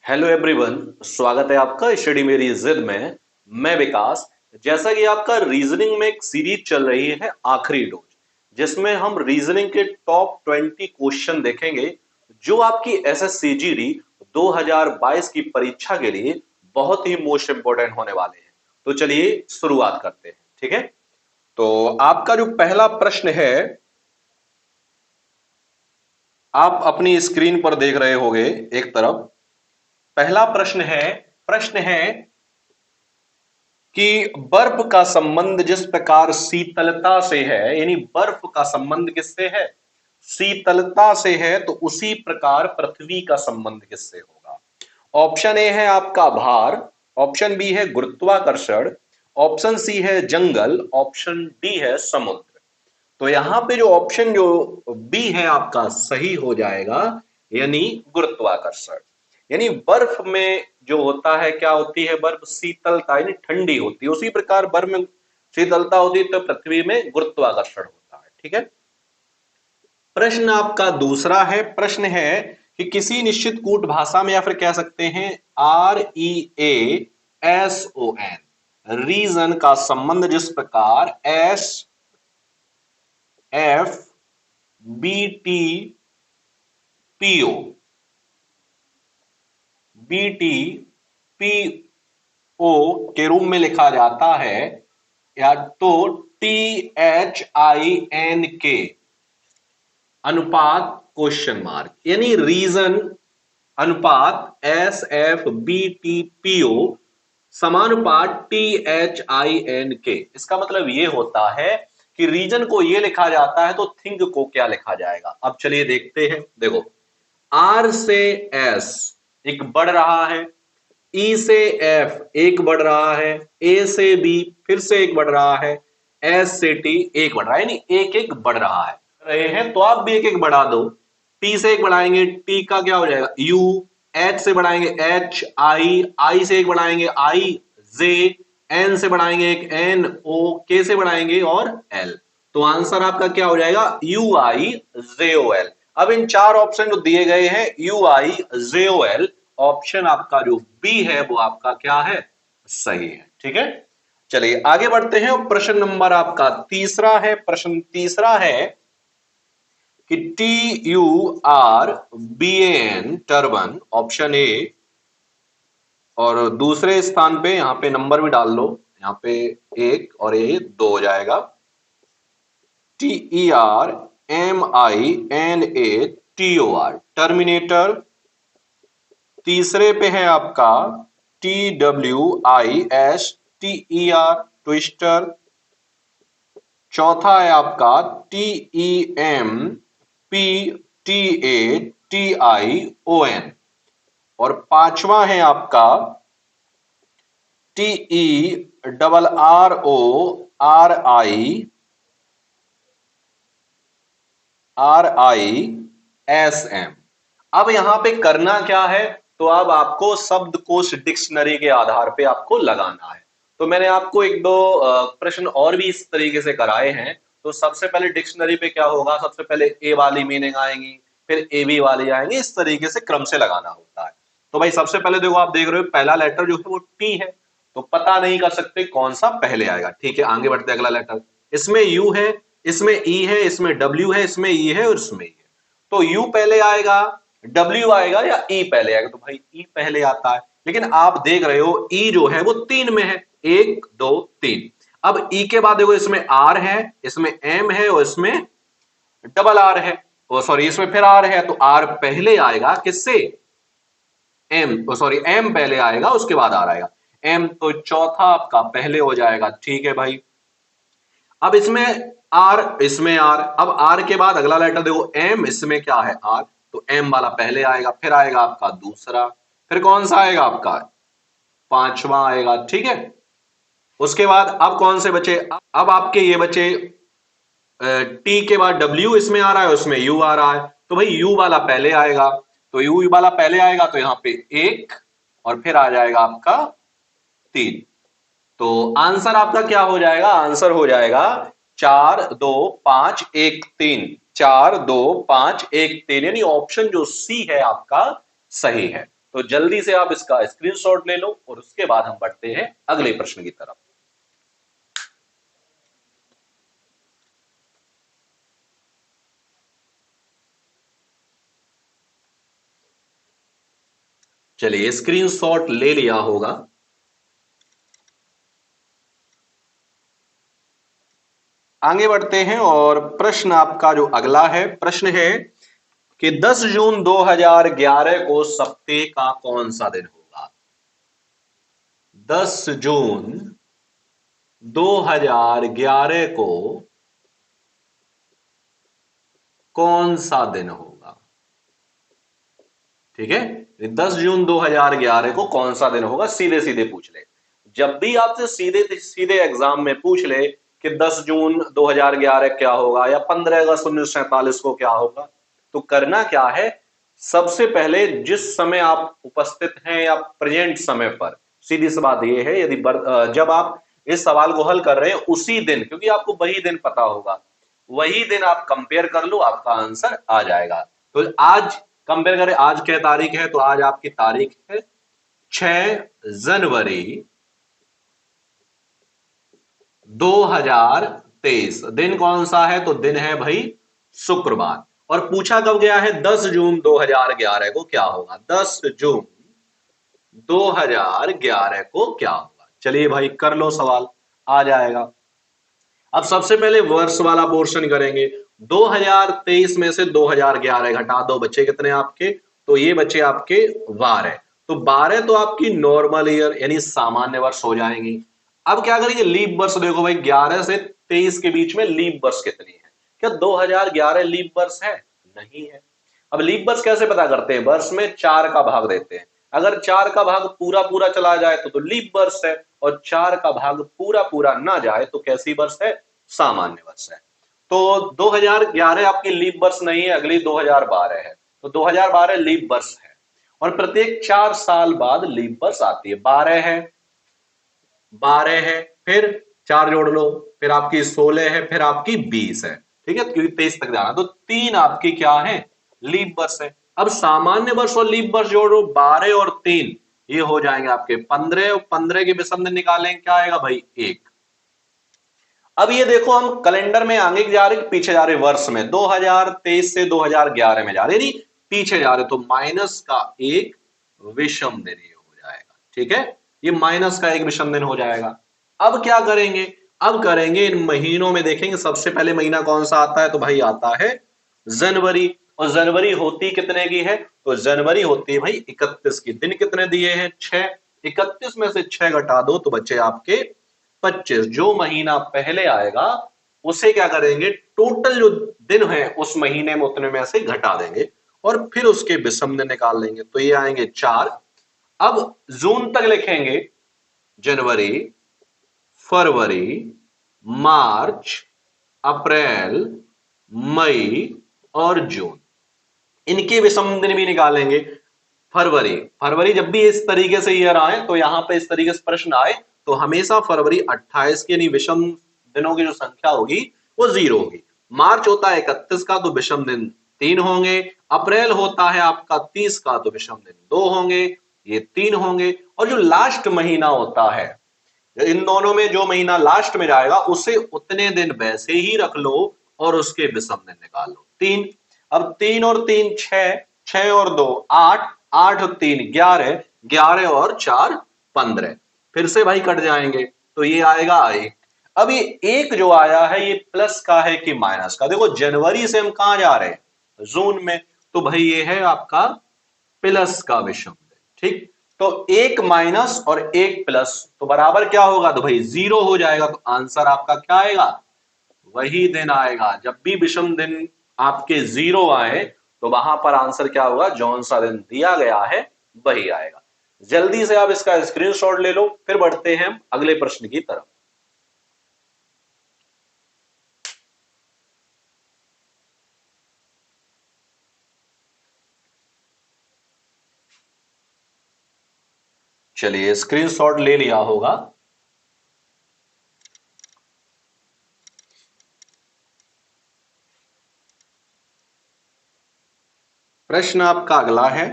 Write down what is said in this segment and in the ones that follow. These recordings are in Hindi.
हेलो एवरीवन, स्वागत है आपका स्टडी मेरी जिद में। मैं विकास। जैसा कि आपका रीजनिंग में एक सीरीज चल रही है आखिरी डोज, जिसमें हम रीजनिंग के टॉप 20 क्वेश्चन देखेंगे जो आपकी एसएससीजीडी 2022 की परीक्षा के लिए बहुत ही मोस्ट इंपोर्टेंट होने वाले हैं। तो चलिए शुरुआत करते हैं। ठीक है, तो आपका जो पहला प्रश्न है आप अपनी स्क्रीन पर देख रहे होंगे। एक तरफ पहला प्रश्न है कि बर्फ का संबंध जिस प्रकार शीतलता से है, यानी बर्फ का संबंध किससे है? शीतलता से है। तो उसी प्रकार पृथ्वी का संबंध किससे होगा? ऑप्शन ए है आपका भार, ऑप्शन बी है गुरुत्वाकर्षण, ऑप्शन सी है जंगल, ऑप्शन डी है समुद्र। तो यहां पे जो ऑप्शन जो बी है आपका सही हो जाएगा, यानी गुरुत्वाकर्षण। यानी बर्फ में जो होता है, क्या होती है? बर्फ शीतलता यानी ठंडी होती है, उसी प्रकार बर्फ में शीतलता होती है तो पृथ्वी में गुरुत्वाकर्षण होता है। ठीक है। प्रश्न आपका दूसरा है, प्रश्न है कि किसी निश्चित कूट भाषा में, या फिर कह सकते हैं REASON, रीजन का संबंध जिस प्रकार SFBTPO के रूप में लिखा जाता है, या तो THINK अनुपात क्वेश्चन मार्क, यानी रीजन अनुपात SFBTPO समानुपात THINK। इसका मतलब ये होता है कि रीजन को ये लिखा जाता है तो थिंक को क्या लिखा जाएगा? अब चलिए देखते हैं। देखो, R से S एक बढ़ रहा है, E से F एक बढ़ रहा है, A से B फिर से एक बढ़ रहा है, S से T एक बढ़ रहा है, यानी एक एक बढ़ रहा है। रहे हैं तो आप भी एक एक बढ़ा दो। T से एक बढ़ाएंगे, T का क्या हो जाएगा? U। H से बढ़ाएंगे H, I से एक बढ़ाएंगे I, J, N से बढ़ाएंगे एक N, O, K से बढ़ाएंगे और L। तो आंसर आपका क्या हो जाएगा? UIJOL। अब इन चार ऑप्शन जो दिए गए हैं UIJOL, ऑप्शन आपका जो बी है वो आपका क्या है? सही है। ठीक है, चलिए आगे बढ़ते हैं। प्रश्न नंबर आपका तीसरा है, प्रश्न तीसरा है कि TURBAN टर्बन, ऑप्शन ए, और दूसरे स्थान पे यहां पे नंबर भी डाल लो, यहां पे एक और ये दो हो जाएगा। TERMINATOR terminator. तीसरे पे है आपका TWISTER ट्विस्टर। चौथा है आपका TEMPTATION, और पांचवा है आपका TERRORISM। अब यहां पे करना क्या है? तो अब आपको शब्दकोश डिक्शनरी के आधार पे आपको लगाना है। तो मैंने आपको एक दो प्रश्न और भी इस तरीके से कराए हैं। तो सबसे पहले डिक्शनरी पे क्या होगा? सबसे पहले ए वाली मीनिंग आएंगी, फिर ए बी वाली आएंगी, इस तरीके से क्रम से लगाना होता है। तो भाई सबसे पहले देखो, आप देख रहे हो पहला लेटर जो है वो टी है, तो पता नहीं कर सकते कौन सा पहले आएगा। ठीक है, आगे बढ़ते अगला लेटर। इसमें यू है, इसमें ई है, इसमें डब्ल्यू है, इसमें ई है और इसमें ई है। तो यू पहले आएगा, डब्ल्यू आएगा या ई पहले आएगा? तो भाई ई पहले आता है, लेकिन आप देख रहे हो ई जो है वो तीन में है, एक दो तीन। अब ई के बाद देखो, इसमें आर है, इसमें एम है और इसमें डबल आर है, सॉरी इसमें फिर आर है। तो आर पहले आएगा किससे? एम, सॉरी एम पहले आएगा उसके बाद आर आएगा। एम तो चौथा आपका पहले हो जाएगा। ठीक है भाई, अब इसमें आर, इसमें आर, अब आर के बाद अगला लेटर देखो एम, इसमें क्या है? आर, तो एम वाला पहले आएगा, फिर आएगा आपका दूसरा, फिर कौन सा आएगा? आपका पांचवा आएगा। ठीक है, उसके बाद अब कौन से बचे? अब आपके ये बचे टी के बाद डब्ल्यू इसमें आ रहा है, उसमें यू आ रहा है, तो भाई यू वाला पहले आएगा। तो यू वाला पहले आएगा तो यहां पे एक, और फिर आ जाएगा आपका तीन। तो आंसर आपका क्या हो जाएगा? आंसर हो जाएगा 4 2 5 1 3, 4 2 5 1 3, यानी ऑप्शन जो सी है आपका सही है। तो जल्दी से आप इसका स्क्रीनशॉट ले लो और उसके बाद हम बढ़ते हैं अगले प्रश्न की तरफ। चलिए स्क्रीनशॉट ले लिया होगा। आगे बढ़ते हैं और प्रश्न आपका जो अगला है, प्रश्न है कि 10 जून 2011 को सप्ताह का कौन सा दिन होगा? 10 जून 2011 को कौन सा दिन होगा? ठीक है, 10 जून 2011 को कौन सा दिन होगा, सीधे सीधे पूछ ले। जब भी आपसे सीधे सीधे एग्जाम में पूछ ले कि 10 जून 2011 क्या होगा या 15 अगस्त 1947 को क्या होगा, तो करना क्या है, सबसे पहले जिस समय आप उपस्थित हैं या प्रेजेंट समय पर, सीधी सी बात यह है, यदि जब आप इस सवाल को हल कर रहे हैं उसी दिन, क्योंकि आपको वही दिन पता होगा, वही दिन आप कंपेयर कर लो, आपका आंसर आ जाएगा। तो आज कंपेयर करें, आज क्या तारीख है, तो आज आपकी तारीख है 6 जनवरी 2023। दिन कौन सा है, तो दिन है भाई शुक्रवार। और पूछा कब गया है, 10 जून 2011 को क्या होगा, 10 जून 2011 को क्या होगा। चलिए भाई कर लो सवाल, आ जाएगा। अब सबसे पहले वर्ष वाला पोर्शन करेंगे। 2023 में से 2011 घटा दो, बच्चे कितने आपके, तो ये बच्चे आपके 12। तो 12 तो आपकी नॉर्मल ईयर यानी सामान्य वर्ष हो जाएंगी। अब क्या करेंगे, लीप वर्ष देखो भाई, 11 से 23 के बीच में लीप वर्ष कितनी है? क्या 2011 लीप वर्ष है? नहीं है। अब लीप वर्ष कैसे पता करते हैं, वर्ष में 4 का भाग देते हैं, अगर 4 का भाग पूरा पूरा चला जाए तो लीप वर्ष है, और 4 का भाग पूरा पूरा ना जाए तो कैसी वर्ष है, सामान्य वर्ष है। तो 2011 आपकी लीप वर्ष नहीं है, अगली 2012 है, तो 2012 लीप वर्ष है। और प्रत्येक 4 साल बाद लीप वर्ष आती है। 12 है, फिर 4 जोड़ लो, फिर आपकी 16 है, फिर आपकी 20 है। ठीक है, क्योंकि 23 तक जाना, तो 3 आपकी क्या है, लीप वर्ष है। अब सामान्य वर्ष और लीप वर्ष जोड़ो, 12 और 3 ये हो जाएंगे आपके 15, और 15 के विषम दिन निकालेंगे, क्या आएगा भाई, 1। अब ये देखो, हम कैलेंडर में आगे जा रहे पीछे जा रहे, वर्ष में 2023 से 2011 में जा रहे, नहीं पीछे जा रहे, तो माइनस का 1 विषम दिन ये हो जाएगा। ठीक है, ये माइनस का 1 विषम दिन हो जाएगा। अब क्या करेंगे, अब करेंगे इन महीनों में, देखेंगे सबसे पहले महीना कौन सा आता है, तो भाई आता है जनवरी। और जनवरी होती कितने की है, तो जनवरी होती है भाई 31 की। दिन कितने दिए हैं, 6। 31 में से 6 घटा दो तो बच्चे आपके 25। जो महीना पहले आएगा उसे क्या करेंगे, टोटल जो दिन है उस महीने में उतने में से घटा देंगे और फिर उसके विषम दिन निकाल लेंगे, तो ये आएंगे 4। अब जून तक लिखेंगे, जनवरी, फरवरी, मार्च, अप्रैल, मई और जून, इनके विषम दिन भी निकालेंगे। फरवरी, फरवरी जब भी इस तरीके से ईयर आए, तो यहां पे इस तरीके से प्रश्न आए, तो हमेशा फरवरी 28 की यानी विषम दिनों की जो संख्या होगी वो 0 होगी। मार्च होता है 31 का, तो विषम दिन 3 होंगे। अप्रैल होता है आपका 30 का, तो विषम दिन 2 होंगे, ये 3 होंगे। और जो लास्ट महीना होता है, इन दोनों में जो महीना लास्ट में जाएगा उसे उतने दिन वैसे ही रख लो और उसके विषम दिन निकाल लो, 3। अब 3 और 3 6, 6 और 2 8, 8 और 3 11, 11 और 4 15, फिर से भाई कट जाएंगे, तो ये आएगा 1। अब ये 1 जो आया है ये प्लस का है कि माइनस का, देखो जनवरी से हम कहां जा रहे हैं, जून में, तो भाई ये है आपका प्लस का विषम दिन। ठीक, तो 1 माइनस और 1 प्लस तो बराबर क्या होगा, तो भाई 0 हो जाएगा। तो आंसर आपका क्या आएगा, वही दिन आएगा। जब भी विषम दिन आपके 0 आए तो वहां पर आंसर क्या होगा, जौन सा दिन दिया गया है वही आएगा। जल्दी से आप इसका स्क्रीनशॉट ले लो, फिर बढ़ते हैं अगले प्रश्न की तरफ। चलिए स्क्रीनशॉट ले लिया होगा। प्रश्न आपका अगला है,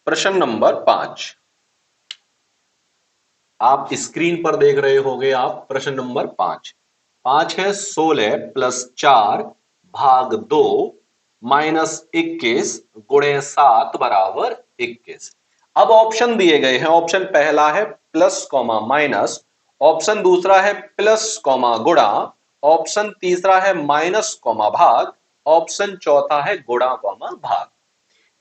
प्रश्न नंबर 5 आप स्क्रीन पर देख रहे होंगे आप। प्रश्न नंबर 5 है 16 प्लस 4 भाग 2 माइनस 21 गुणे 7 बराबर 21। अब ऑप्शन दिए गए हैं। ऑप्शन पहला है प्लस कॉमा माइनस, ऑप्शन दूसरा है प्लस कॉमा गुणा, ऑप्शन तीसरा है माइनस कॉमा भाग, ऑप्शन चौथा है गुणा कॉमा भाग।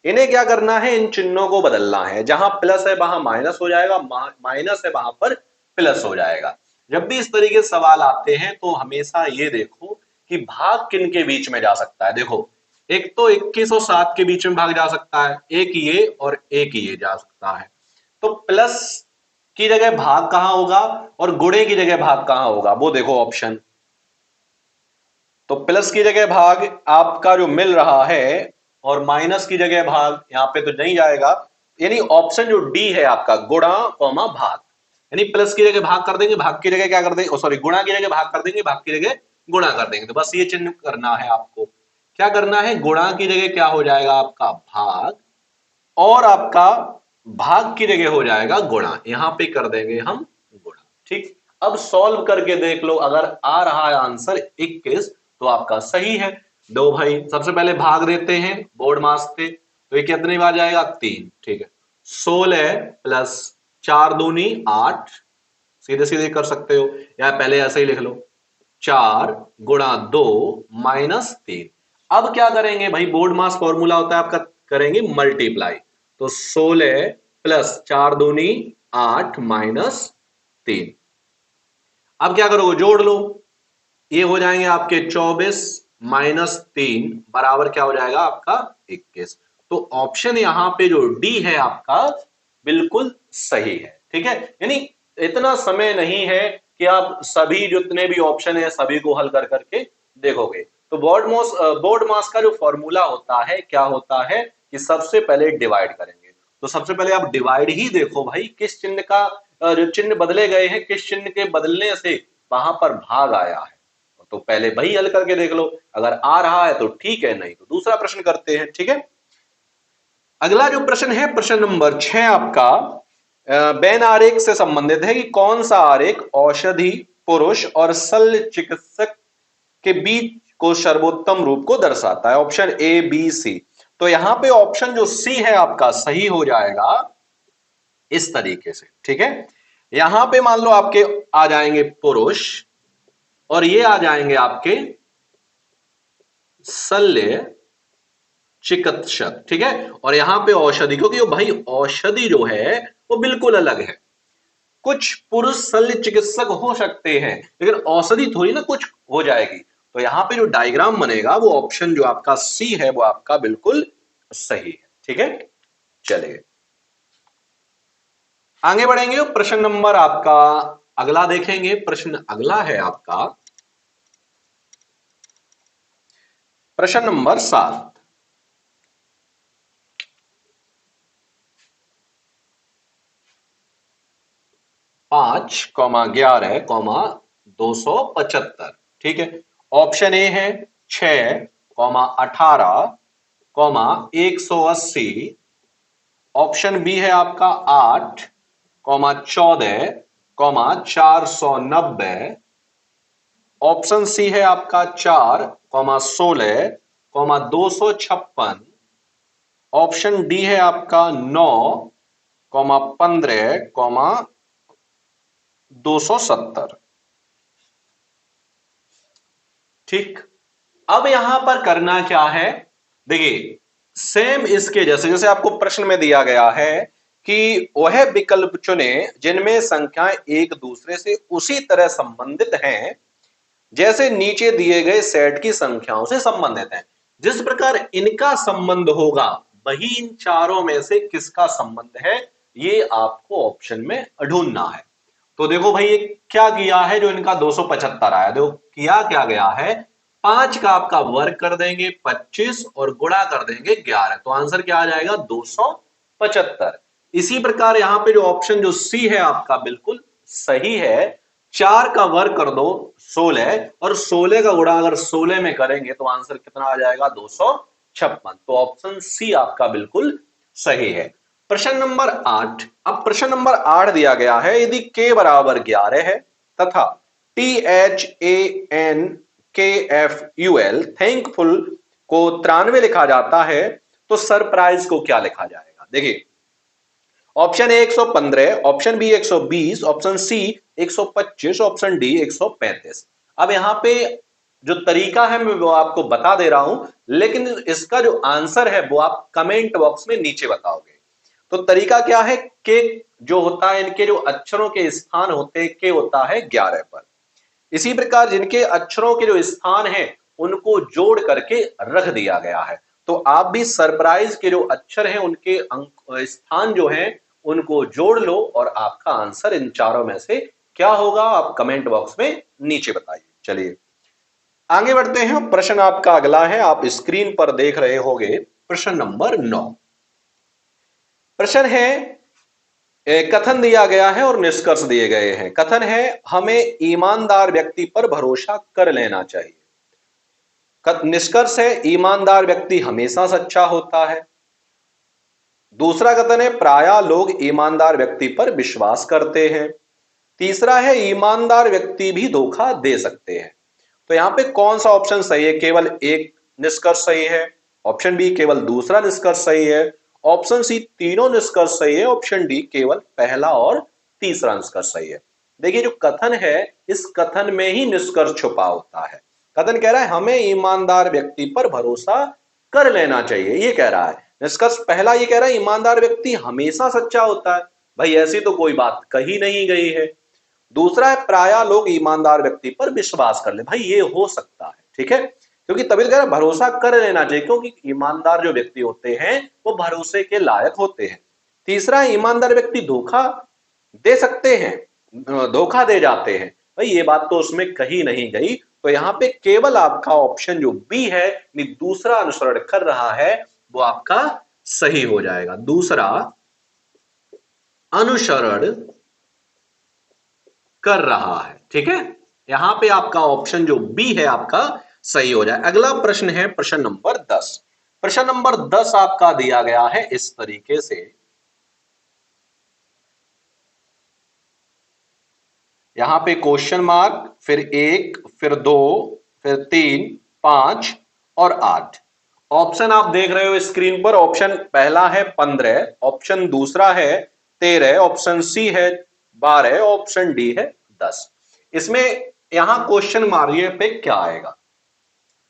इन्हें क्या करना है, इन चिन्हों को बदलना है। जहां प्लस है वहां माइनस हो जाएगा, माइनस है वहां पर प्लस हो जाएगा। जब भी इस तरीके से सवाल आते हैं तो हमेशा ये देखो कि भाग किन के बीच में जा सकता है। देखो, एक तो 21 और 7 के बीच में भाग जा सकता है, एक ये और एक ये जा सकता है। तो प्लस की जगह भाग कहां होगा और गुणे की जगह भाग कहां होगा, वो देखो ऑप्शन। तो प्लस की जगह भाग आपका जो मिल रहा है और माइनस की जगह भाग यहां पे तो नहीं जाएगा, यानी ऑप्शन जो डी है आपका गुणा कॉमा भाग, यानी प्लस की जगह भाग कर देंगे, भाग की जगह क्या कर देंगे, सॉरी गुणा की जगह भाग कर देंगे, भाग की जगह गुणा कर देंगे। तो बस ये चिन्ह करना है आपको। क्या करना है, गुणा की जगह क्या हो जाएगा आपका भाग, और आपका भाग की जगह हो जाएगा गुणा। यहां पे कर देंगे हम गुणा। ठीक, अब सॉल्व करके देख लो, अगर आ रहा है आंसर 21 तो आपका सही है। दो भाई, सबसे पहले भाग देते हैं बोर्ड मास पे, तो ये कितनी बार जाएगा, 3। ठीक है, 16 प्लस 4 दूनी 8, सीधे सीधे कर सकते हो या पहले ऐसे ही लिख लो, 4 गुणा 2 माइनस 3। अब क्या करेंगे भाई, बोर्ड मास फॉर्मूला होता है आपका, करेंगे मल्टीप्लाई। तो 16 प्लस 4 दूनी 8 माइनस 3। अब क्या करोगे, जोड़ लो, ये हो जाएंगे आपके 24 माइनस 3 बराबर क्या हो जाएगा आपका 21। तो ऑप्शन यहां पे जो डी है आपका बिल्कुल सही है। ठीक है, यानी इतना समय नहीं है कि आप सभी जितने भी ऑप्शन है सभी को हल कर करके देखोगे। तो बोर्ड मास का जो फॉर्मूला होता है क्या होता है कि सबसे पहले डिवाइड करेंगे। तो सबसे पहले आप डिवाइड ही देखो भाई, किस चिन्ह का जो चिन्ह बदले गए हैं, किस चिन्ह के बदलने से वहां पर भाग आया है। तो पहले वही हल करके देख लो, अगर आ रहा है तो ठीक है, नहीं तो दूसरा प्रश्न करते हैं। ठीक है, अगला जो प्रश्न है प्रश्न नंबर 6 आपका बेन आरेख से संबंधित है कि कौन सा आरेख औषधि, पुरुष और शल्य चिकित्सक के बीच को सर्वोत्तम रूप को दर्शाता है। Option A B C. तो यहां पे ऑप्शन जो सी है आपका सही हो जाएगा इस तरीके से। ठीक है, यहां पे मान लो आपके आ जाएंगे पुरुष और ये आ जाएंगे आपके शल्य चिकित्सक। ठीक है, और यहां पे औषधि, क्योंकि भाई औषधि जो है वो बिल्कुल अलग है। कुछ पुरुष शल्य चिकित्सक हो सकते हैं लेकिन औषधि थोड़ी ना कुछ हो जाएगी। तो यहां पे जो डायग्राम बनेगा वो ऑप्शन जो आपका सी है वो आपका बिल्कुल सही है। ठीक है, चलिए आगे बढ़ेंगे। प्रश्न नंबर आपका अगला देखेंगे। प्रश्न अगला है आपका प्रश्न नंबर 7। 5,11,275। ठीक है, ऑप्शन ए है 6,18,180, ऑप्शन बी है आपका 8,14,490, ऑप्शन सी है आपका 4,16,256, ऑप्शन डी है आपका 9,15,270। ठीक, अब यहां पर करना क्या है, देखिए सेम इसके जैसे जैसे आपको प्रश्न में दिया गया है कि वह विकल्प चुने जिनमें संख्याएं एक दूसरे से उसी तरह संबंधित हैं जैसे नीचे दिए गए सेट की संख्याओं से संबंधित हैं। जिस प्रकार इनका संबंध होगा वही इन चारों में से किसका संबंध है, ये आपको ऑप्शन में ढूंढना है। तो देखो भाई, ये क्या किया है, जो इनका 275 आया, देखो किया क्या गया है, 5 का आपका वर्ग कर देंगे 25 और गुणा कर देंगे 11, तो आंसर क्या आ जाएगा 275। इसी प्रकार यहां पे जो ऑप्शन जो सी है आपका बिल्कुल सही है। 4 का वर्ग कर दो 16 और 16 का गुणा अगर 16 में करेंगे तो आंसर कितना आ जाएगा 256। तो ऑप्शन सी आपका बिल्कुल सही है। प्रश्न नंबर 8। अब प्रश्न नंबर 8 दिया गया है, यदि k बराबर 11 है तथा THANKFUL थैंकफुल को 93 लिखा जाता है तो सरप्राइज को क्या लिखा जाएगा? देखिए, option A 115, option B 120, option C 125, option D 135। अब यहां पे जो तरीका है मैं वो आपको बता दे रहा हूं, लेकिन इसका जो आंसर है वो आप कमेंट बॉक्स में नीचे बताओगे। तो तरीका क्या है? के जो होता है, इनके जो अक्षरों के स्थान होते हैं, के होता है 11 पर। इसी प्रकार जिनके अक्षरों के जो स्थान हैं उनको जोड़ करके रख दिया गया है। तो आप भी सरप्राइज के जो अक्षर हैं उनके अंक स्थान जो हैं उनको जोड़ लो और आपका आंसर इन चारों में से क्या होगा आप कमेंट बॉक्स में नीचे बताइए। चलिए आगे बढ़ते हैं। प्रश्न आपका अगला है, आप स्क्रीन पर देख रहे होंगे प्रश्न नंबर 9। प्रश्न है, कथन दिया गया है और निष्कर्ष दिए गए हैं। कथन है, हमें ईमानदार व्यक्ति पर भरोसा कर लेना चाहिए। निष्कर्ष है, ईमानदार व्यक्ति हमेशा सच्चा होता है। दूसरा कथन है, प्रायः लोग ईमानदार व्यक्ति पर विश्वास करते हैं। तीसरा है, ईमानदार व्यक्ति भी धोखा दे सकते हैं। तो यहां पे कौन सा ऑप्शन सही है? केवल एक निष्कर्ष सही है, ऑप्शन बी केवल दूसरा निष्कर्ष सही है, ऑप्शन सी तीनों निष्कर्ष सही है, ऑप्शन डी केवल पहला और तीसरा निष्कर्ष सही है। देखिए जो कथन है, इस कथन में ही निष्कर्ष छुपा होता है। कथन कह रहा है हमें ईमानदार व्यक्ति पर भरोसा कर लेना चाहिए, ये कह रहा है। निष्कर्ष पहला ये कह रहा है ईमानदार व्यक्ति हमेशा सच्चा होता है। भाई ऐसी तो कोई बात कही नहीं गई है। दूसरा है, प्रायः लोग ईमानदार व्यक्ति पर विश्वास कर ले। भाई ये हो सकता है, ठीक है, क्योंकि तभी कह रहा भरोसा कर लेना चाहिए, क्योंकि ईमानदार जो व्यक्ति होते हैं वो भरोसे के लायक होते हैं। तीसरा है, ईमानदार व्यक्ति धोखा दे सकते हैं, धोखा दे जाते हैं। भाई ये बात तो उसमें कही नहीं गई। तो यहां पे केवल आपका ऑप्शन जो बी है, दूसरा अनुसरण कर रहा है, वो आपका सही हो जाएगा। दूसरा अनुसरण कर रहा है, ठीक है, यहां पे आपका ऑप्शन जो बी है आपका सही हो जाए। अगला प्रश्न है प्रश्न नंबर 10। प्रश्न नंबर 10 आपका दिया गया है इस तरीके से, यहां पे क्वेश्चन मार्क, फिर 1, फिर 2, फिर 3, 5 और 8। ऑप्शन आप देख रहे हो स्क्रीन पर। ऑप्शन पहला है 15, ऑप्शन दूसरा है 13, ऑप्शन सी है 12, ऑप्शन डी है 10। इसमें यहां क्वेश्चन मारिए पे क्या आएगा?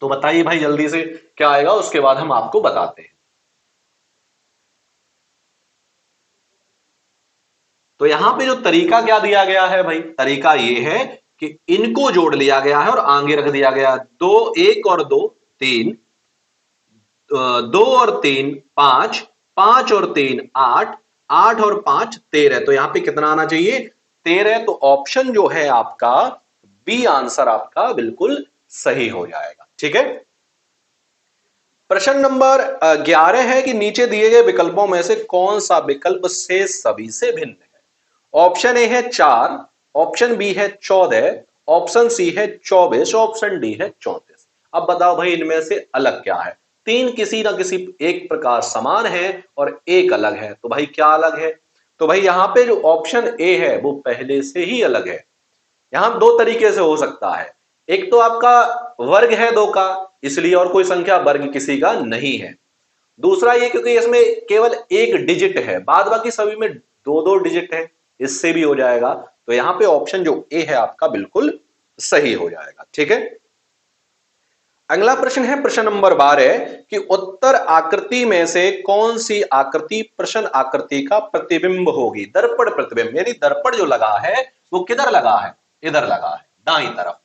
तो बताइए भाई जल्दी से क्या आएगा, उसके बाद हम आपको बताते हैं। तो यहां पे जो तरीका क्या दिया गया है भाई, तरीका ये है कि इनको जोड़ लिया गया है और आगे रख दिया गया। 2, 1 और 2 3, 2 और 3 5, 5 और 3 8, 8 और 5 13। तो यहां पे कितना आना चाहिए? 13। तो ऑप्शन जो है आपका बी आंसर आपका बिल्कुल सही हो जाएगा, ठीक है। प्रश्न नंबर 11 है कि नीचे दिए गए विकल्पों में से कौन सा विकल्प से सभी से भिन्न है? ऑप्शन ए है 4, ऑप्शन बी है 14, ऑप्शन सी है 24, ऑप्शन डी है 34। अब बताओ भाई इनमें से अलग क्या है? तीन किसी ना किसी एक प्रकार समान है और एक अलग है। तो भाई क्या अलग है? तो भाई यहां पे जो ऑप्शन ए है वो पहले से ही अलग है। यहां दो तरीके से हो सकता है। एक तो आपका वर्ग है 2 का, इसलिए और कोई संख्या वर्ग किसी का नहीं है। दूसरा ये क्योंकि इसमें केवल एक डिजिट है, बाद बाकी सभी में 2-2 डिजिट है, इससे भी हो जाएगा। तो यहां पे ऑप्शन जो ए है आपका बिल्कुल सही हो जाएगा, ठीक है। अगला प्रश्न है प्रश्न नंबर 12 कि उत्तर आकृति में से कौन सी आकृति प्रश्न आकृति का प्रतिबिंब होगी? दर्पण प्रतिबिंब, यानी दर्पण जो लगा है वो किधर लगा है? इधर लगा है, दाईं तरफ।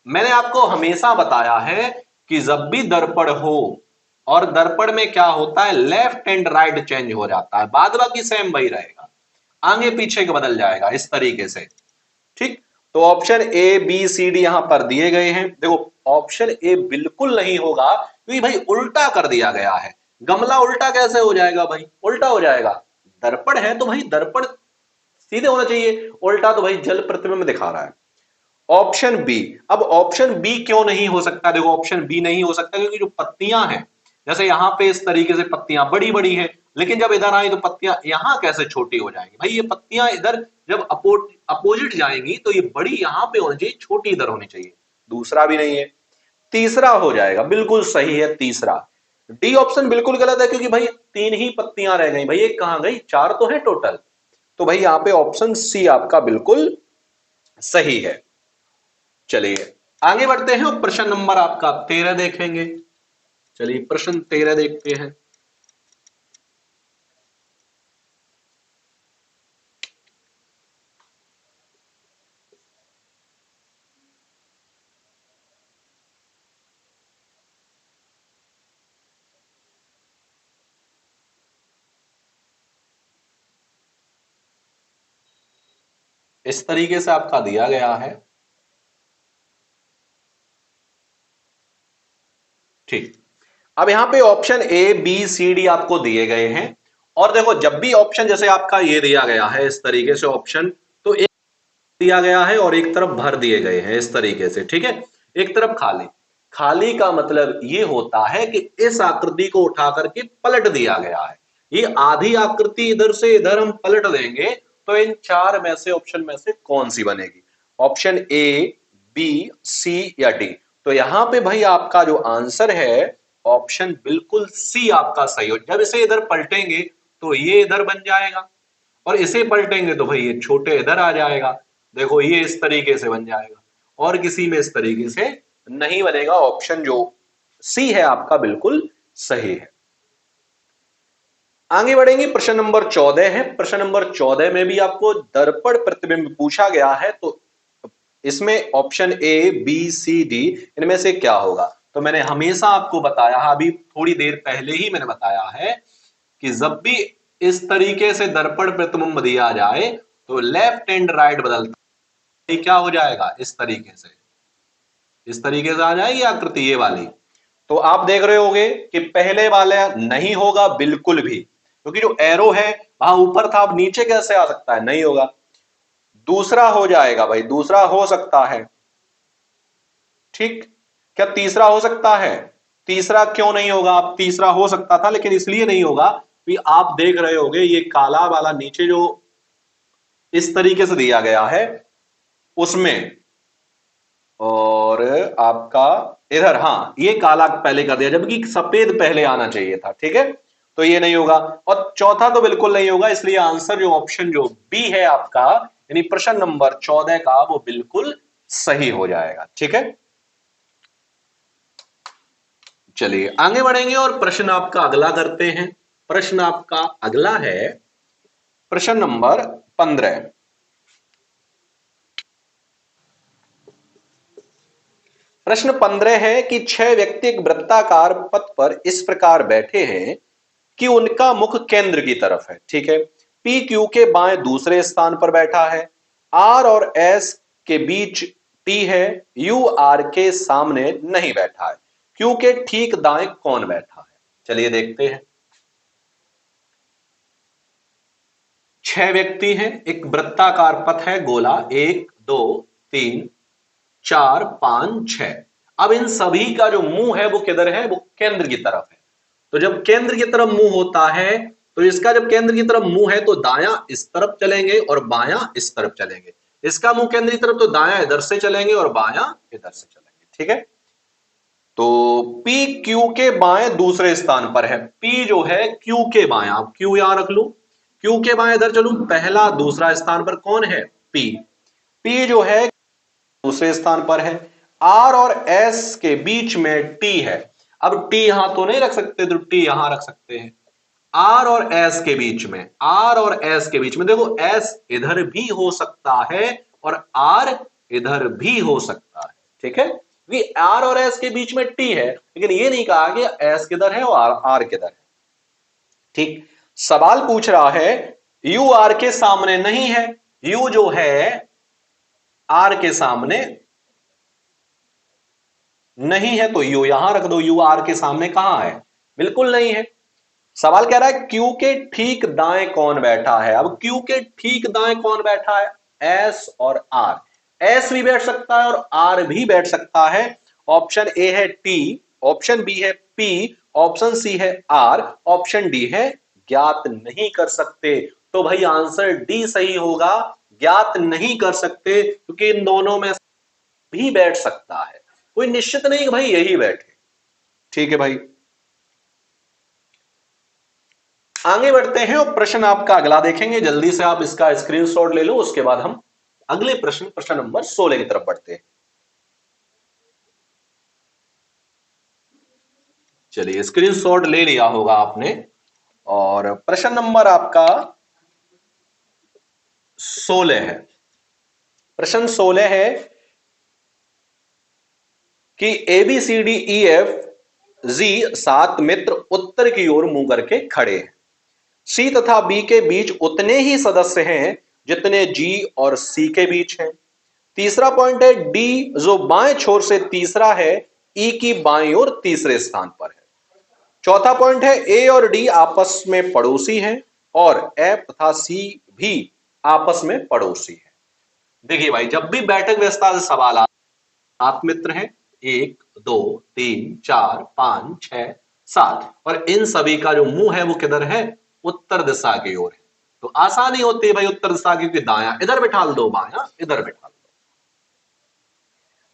मैंने आपको हमेशा बताया है कि जब भी दर्पण हो, और दर्पण में क्या होता है, लेफ्ट एंड राइट चेंज हो जाता है, बाद बाकी सेम वही रहेगा, आगे पीछे का बदल जाएगा इस तरीके से, ठीक। तो option A B C D यहां पर दिए गए हैं। देखो ऑप्शन ए बिल्कुल नहीं होगा, क्योंकि भाई उल्टा कर दिया गया है। गमला उल्टा कैसे हो जाएगा भाई? उल्टा हो जाएगा। दर्पण है तो भाई दर्पण सीधे होना चाहिए, उल्टा तो भाई जल प्रतिबिंब दिखा रहा है। ऑप्शन बी, अब ऑप्शन बी क्यों नहीं हो सकता? देखो ऑप्शन बी नहीं हो सकता क्योंकि जो पत्तियां हैं, जैसे यहाँ पे इस तरीके से पत्तियां बड़ी बड़ी है, लेकिन जब इधर आई तो पत्तियां यहां कैसे छोटी हो जाएंगी? भाई ये पत्तियां इधर जब अपोजिट जाएंगी तो ये बड़ी यहां पे होनी चाहिए, छोटी इधर होनी चाहिए। दूसरा भी नहीं है। तीसरा हो जाएगा, बिल्कुल सही है तीसरा। डी ऑप्शन बिल्कुल गलत है, क्योंकि भाई तीन ही पत्तियां रह गई, भाई एक कहां गई, चार तो है टोटल। तो भाई यहां पे ऑप्शन सी आपका बिल्कुल सही है। चलिए आगे बढ़ते हैं और प्रश्न नंबर आपका 13 देखेंगे। चलिए प्रश्न 13 देखते हैं। इस तरीके से आपका दिया गया है। ठीक, अब यहां पे option A B C D आपको दिए गए हैं। और देखो जब भी ऑप्शन जैसे आपका ये दिया गया है इस तरीके से ऑप्शन, तो एक दिया गया है और एक तरफ भर दिए गए हैं इस तरीके से, ठीक है। एक तरफ खाली, खाली का मतलब ये होता है कि इस आकृति को उठा करके पलट दिया गया है। ये आधी आकृति इधर से इधर हम पलट देंगे तो इन चार में से ऑप्शन में से कौन सी बनेगी? ऑप्शन ए, बी, सी या डी? तो यहां पे भाई आपका जो आंसर है ऑप्शन बिल्कुल सी आपका सही हो। जब इसे इधर पलटेंगे तो ये इधर बन जाएगा, और इसे पलटेंगे तो भाई ये छोटे इधर आ जाएगा। देखो ये इस तरीके से बन जाएगा, और किसी में इस तरीके से नहीं बनेगा। ऑप्शन जो सी है आपका बिल्कुल सही है। आगे बढ़ेंगे, प्रश्न नंबर 14 है। प्रश्न नंबर 14 में भी आपको दर्पण प्रतिबिंब पूछा गया है, तो इसमें option A B C D इनमें से क्या होगा? तो मैंने हमेशा आपको बताया, अभी थोड़ी देर पहले ही मैंने बताया है कि जब भी इस तरीके से दर्पण प्रतिबिंब दिया जाए तो लेफ्ट एंड राइट बदलता है। क्या हो जाएगा? इस तरीके से, इस तरीके से आ जाएगी आकृति ये वाली। तो आप देख रहे होगे कि पहले वाला नहीं होगा बिल्कुल भी, क्योंकि जो एरो है वहां ऊपर था, अब नीचे कैसे आ सकता है? नहीं होगा। दूसरा हो जाएगा भाई, दूसरा हो सकता है, ठीक। क्या तीसरा हो सकता है? तीसरा क्यों नहीं होगा? अब तीसरा हो सकता था, लेकिन इसलिए नहीं होगा कि आप देख रहे होगे ये काला वाला नीचे जो इस तरीके से दिया गया है उसमें, और आपका इधर, हाँ ये काला पहले कर दिया जबकि सफेद पहले आना चाहिए था, ठीक है। तो ये नहीं होगा, और चौथा तो बिल्कुल नहीं होगा। इसलिए आंसर जो ऑप्शन जो बी है आपका, यानी प्रश्न नंबर 14 का, वो बिल्कुल सही हो जाएगा, ठीक है। चलिए आगे बढ़ेंगे और प्रश्न आपका अगला करते हैं। प्रश्न आपका अगला है प्रश्न नंबर 15। प्रश्न 15 है कि 6 व्यक्ति एक वृत्ताकार पथ पर इस प्रकार बैठे हैं कि उनका मुख केंद्र की तरफ है, ठीक है। पी क्यू के बाएं दूसरे स्थान पर बैठा है, आर और एस के बीच टी है, यू आर के सामने नहीं बैठा है, क्यू के ठीक दाएं कौन बैठा है? चलिए देखते हैं। 6 व्यक्ति हैं, एक वृत्ताकार पथ है, गोला 1 2 3 4 5 6। अब इन सभी का जो मुंह है वो किधर है? वो केंद्र की तरफ है। तो जब केंद्र की तरफ मुंह होता है, तो इसका जब केंद्र की तरफ मुंह है तो दायां इस तरफ चलेंगे और बायां इस तरफ चलेंगे। इसका मुंह केंद्र की तरफ तो दायां इधर से चलेंगे और बायां इधर से चलेंगे, ठीक है। तो P Q के बाएं दूसरे स्थान पर है। P जो है Q के बाएं, आप Q यहां रख लू, Q के बाएं इधर चलू, पहला दूसरा स्थान पर कौन है? P। P जो है दूसरे स्थान पर है। R और S के बीच में T है। अब T यहां तो नहीं रख सकते, तो T यहां रख सकते हैं। R और S के बीच में, R और S के बीच में देखो, S इधर भी हो सकता है और R इधर भी हो सकता है, ठीक है। R और S के बीच में T है, लेकिन ये नहीं कहा कि S किधर है और R किधर है, ठीक। सवाल पूछ रहा है U R के सामने नहीं है। U जो है R के सामने नहीं है, तो U यहां रख दो। U R के सामने कहां है? बिल्कुल नहीं है। सवाल कह रहा है Q के ठीक दाएं कौन बैठा है। अब Q के ठीक दाएं कौन बैठा है? S और R। S भी बैठ सकता है और R भी बैठ सकता है। ऑप्शन ए है T, ऑप्शन बी है P, ऑप्शन सी है आर, ऑप्शन डी है ज्ञात नहीं कर सकते। तो भाई आंसर डी सही होगा, ज्ञात नहीं कर सकते, क्योंकि इन दोनों में भी बैठ सकता है, कोई निश्चित नहीं कि भाई यही बैठे। ठीक है भाई, आगे बढ़ते हैं और प्रश्न आपका अगला देखेंगे। जल्दी से आप इसका स्क्रीनशॉट ले लो, उसके बाद हम अगले प्रश्न नंबर 16 की तरफ बढ़ते हैं। चलिए, स्क्रीनशॉट ले लिया होगा आपने, और प्रश्न नंबर आपका 16 है। प्रश्न 16 है कि A B C D E F G 7 मित्र उत्तर की ओर मुंह करके खड़े हैं। सी तथा बी के बीच उतने ही सदस्य हैं जितने जी और सी के बीच हैं। तीसरा पॉइंट है डी जो बाएं छोर से तीसरा है, ई की बाईं ओर तीसरे स्थान पर है। चौथा पॉइंट है ए और डी आपस में पड़ोसी हैं और एफ तथा सी भी आपस में पड़ोसी हैं। देखिए भाई, जब भी बैठक व्यवस्था से सवाल आता, 7 मित्र हैं, 1 2 3 4 5 6 7, और इन सभी का जो मुंह है वो किधर है, उत्तर दिशा की ओर है। तो आसानी होती है भाई उत्तर दिशा की, दाया इधर बैठा दो, बाया इधर बैठा दो।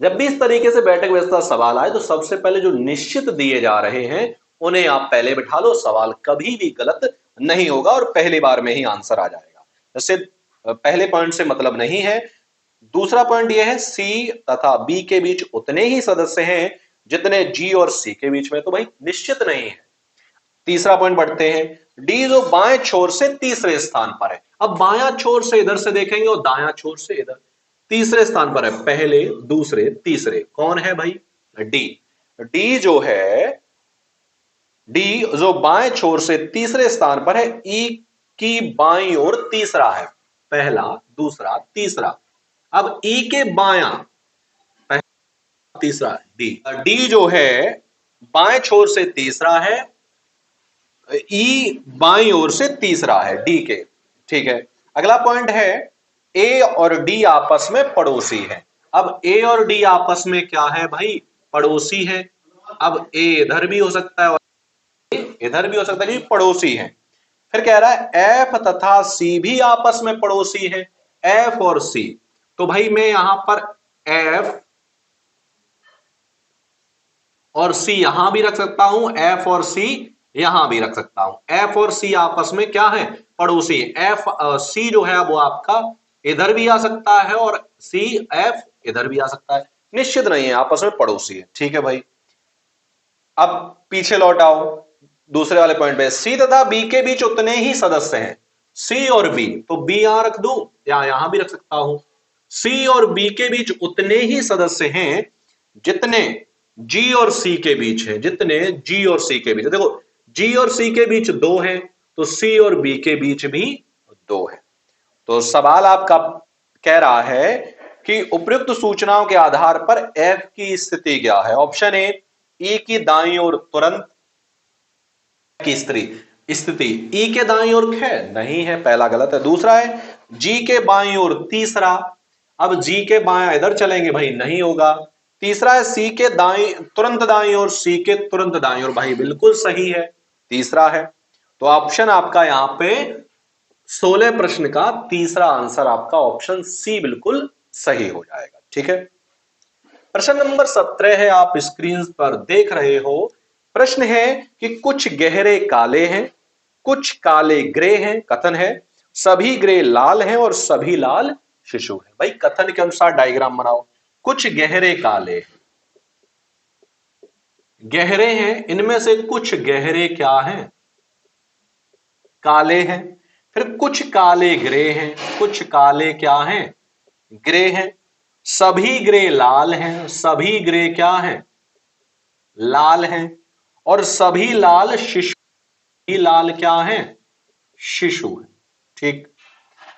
जब भी इस तरीके से बैठक व्यवस्था सवाल आए तो सबसे पहले जो निश्चित दिए जा रहे हैं उन्हें आप पहले बिठा लो, सवाल कभी भी गलत नहीं होगा और पहली बार में ही आंसर आ जाएगा। जैसे पहले पॉइंट से मतलब नहीं है। दूसरा पॉइंट यह है सी तथा बी के बीच उतने ही सदस्य हैं जितने जी और सी के बीच में, तो भाई निश्चित नहीं है। तीसरा पॉइंट बढ़ते हैं, डी जो बाएं छोर से तीसरे स्थान पर है। अब बायां छोर से इधर से देखेंगे और दायां छोर से इधर, तीसरे स्थान पर है, पहले दूसरे तीसरे, कौन है भाई, डी। डी जो है, डी जो बाएं छोर से तीसरे स्थान पर है, ई की बाईं ओर तीसरा है, पहला दूसरा तीसरा। अब ई के बायां, पहला तीसरा, डी। डी जो है बाएं छोर से तीसरा है, ई बाईं ओर से तीसरा है, डी के। ठीक है, अगला पॉइंट है ए और डी आपस में पड़ोसी है। अब ए और डी आपस में क्या है भाई, पड़ोसी है। अब ए इधर भी हो सकता है और इधर भी हो सकता है, पड़ोसी है। फिर कह रहा है एफ तथा सी भी आपस में पड़ोसी है, एफ और सी। तो भाई मैं यहां पर एफ और सी यहां भी रख सकता हूं, एफ और सी यहां भी रख सकता हूं। एफ और सी आपस में क्या है, पड़ोसी। एफ सी जो है वो आपका इधर भी आ सकता है और सी एफ इधर भी आ सकता है, निश्चित नहीं है, आपस में पड़ोसी है। ठीक है भाई, अब पीछे लौट आओ दूसरे वाले पॉइंट पे, सी तथा बी के बीच उतने ही सदस्य हैं, सी और बी, तो बी यहां रख दू या यहां भी रख सकता हूं। सी और बी के बीच उतने ही सदस्य हैं जितने जी और सी के बीच है, जितने जी और सी के बीच। देखो जी और सी के बीच 2 है, तो सी और बी के बीच भी 2 है। तो सवाल आपका कह रहा है कि उपयुक्त सूचनाओं के आधार पर एफ की स्थिति क्या है। ऑप्शन ए, ई की दाईं ओर तुरंत की स्थिति ई के दाईं ओर है, नहीं है, पहला गलत है। दूसरा है जी के बाईं ओर तीसरा, अब जी के बाएं इधर चलेंगे भाई, नहीं होगा। तीसरा है सी के दाईं तुरंत दाईं ओर, सी के तुरंत दाईं ओर, भाई बिल्कुल सही है, तीसरा है। तो ऑप्शन आपका यहां पे 16 प्रश्न का तीसरा आंसर आपका ऑप्शन सी बिल्कुल सही हो जाएगा। ठीक है, प्रश्न नंबर 17 है, आप स्क्रीन पर देख रहे हो। प्रश्न है कि कुछ गहरे काले हैं, कुछ काले ग्रे हैं। कथन है सभी ग्रे लाल हैं और सभी लाल शिशु हैं। भाई कथन के अनुसार डायग्राम बनाओ। कुछ गहरे काले, गहरे हैं, इनमें से कुछ गहरे क्या हैं, काले हैं। फिर कुछ काले ग्रे हैं, कुछ काले क्या हैं, ग्रे हैं। सभी ग्रे लाल हैं, सभी ग्रे क्या हैं, लाल हैं। और सभी लाल शिशु, ही लाल क्या हैं, शिशु है। ठीक,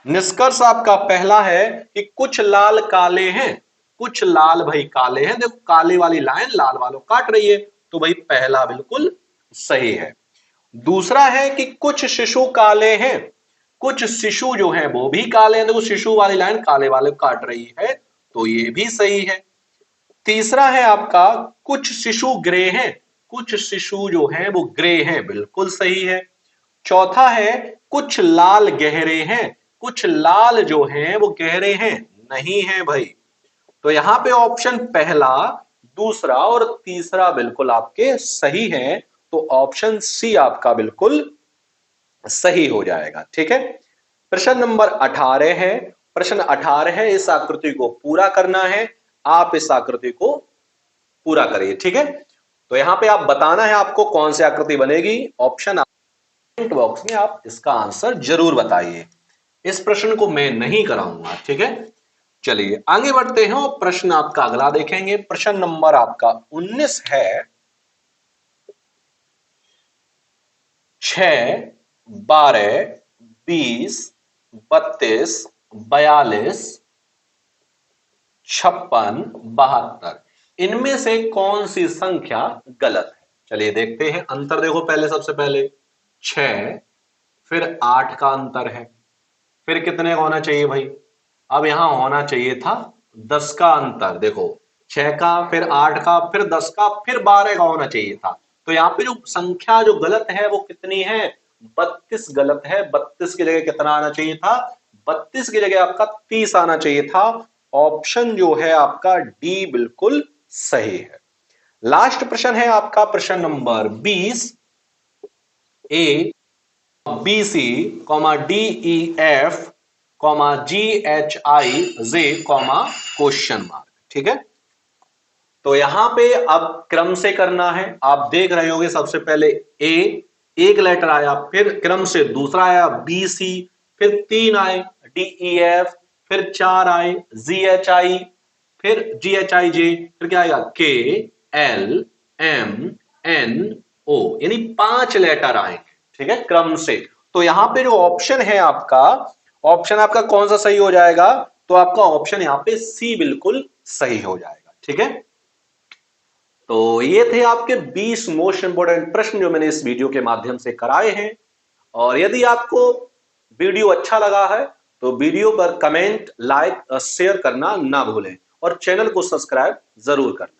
निष्कर्ष आपका पहला है कि कुछ लाल काले हैं, कुछ लाल भाई काले हैं। देखो काले वाली लाइन लाल वालों काट रही है, तो भाई पहला बिल्कुल सही है। दूसरा है कि कुछ शिशु काले हैं, कुछ शिशु जो हैं वो भी काले हैं। देखो शिशु वाली लाइन काले वाले काट रही है, तो ये भी सही है। तीसरा है आपका कुछ शिशु ग्रे हैं, कुछ शिशु जो हैं वो ग्रे हैं, बिल्कुल सही है। चौथा है कुछ लाल गहरे हैं, कुछ लाल जो हैं वो गहरे हैं, नहीं है भाई। तो यहां पे ऑप्शन पहला, दूसरा और तीसरा बिल्कुल आपके सही हैं। तो ऑप्शन सी आपका बिल्कुल सही हो जाएगा। ठीक है, प्रश्न नंबर 18 है। प्रश्न 18 है, इस आकृति को पूरा करना है। आप इस आकृति को पूरा करिए। ठीक है, तो यहां पे आप बताना है आपको कौन सी आकृति बनेगी। ऑप्शन कमेंट बॉक्स में आप इसका आंसर जरूर बताइए। इस प्रश्न को मैं नहीं कराऊंगा। ठीक है, चलिए आगे बढ़ते हैं और प्रश्न आपका अगला देखेंगे। प्रश्न नंबर आपका 19 है। 6, 12, 20, 32, 42, 56, 72, इनमें से कौन सी संख्या गलत है। चलिए देखते हैं। अंतर देखो पहले, सबसे पहले 6 फिर 8 का अंतर है, फिर कितने का होना चाहिए भाई। अब यहां होना चाहिए था 10 का अंतर। देखो 6 का, फिर 8 का, फिर 10 का, फिर 12 का होना चाहिए था। तो यहाँ पे जो संख्या जो गलत है वो कितनी है, 32 गलत है। 32 की जगह कितना आना चाहिए था, 32 की जगह आपका 30 आना चाहिए था। ऑप्शन जो है आपका डी बिल्कुल सही है। लास्ट प्रश्न है आपका प्रश्न number 20। A B C comma D E F comma G H I J comma question mark. ठीक है, तो यहां पे अब क्रम से करना है। आप देख रहे होंगे सबसे पहले ए, एक लेटर आया, फिर क्रम से दूसरा आया बी सी, फिर 3 आए डी ई एफ, फिर 4 आए जी एच आई, फिर जी एच आई जे, फिर क्या आएगा के एल एम एन ओ, यानी 5 लेटर आएंगे। ठीक है, क्रम से। तो यहां पे जो ऑप्शन है आपका, ऑप्शन आपका कौन सा सही हो जाएगा, तो आपका ऑप्शन यहां पे सी बिल्कुल सही हो जाएगा। ठीक है, तो ये थे आपके 20 मोस्ट इंपोर्टेंट प्रश्न जो मैंने इस वीडियो के माध्यम से कराए हैं। और यदि आपको वीडियो अच्छा लगा है तो वीडियो पर कमेंट, लाइक, शेयर करना ना भूलें और चैनल को सब्सक्राइब जरूर करें।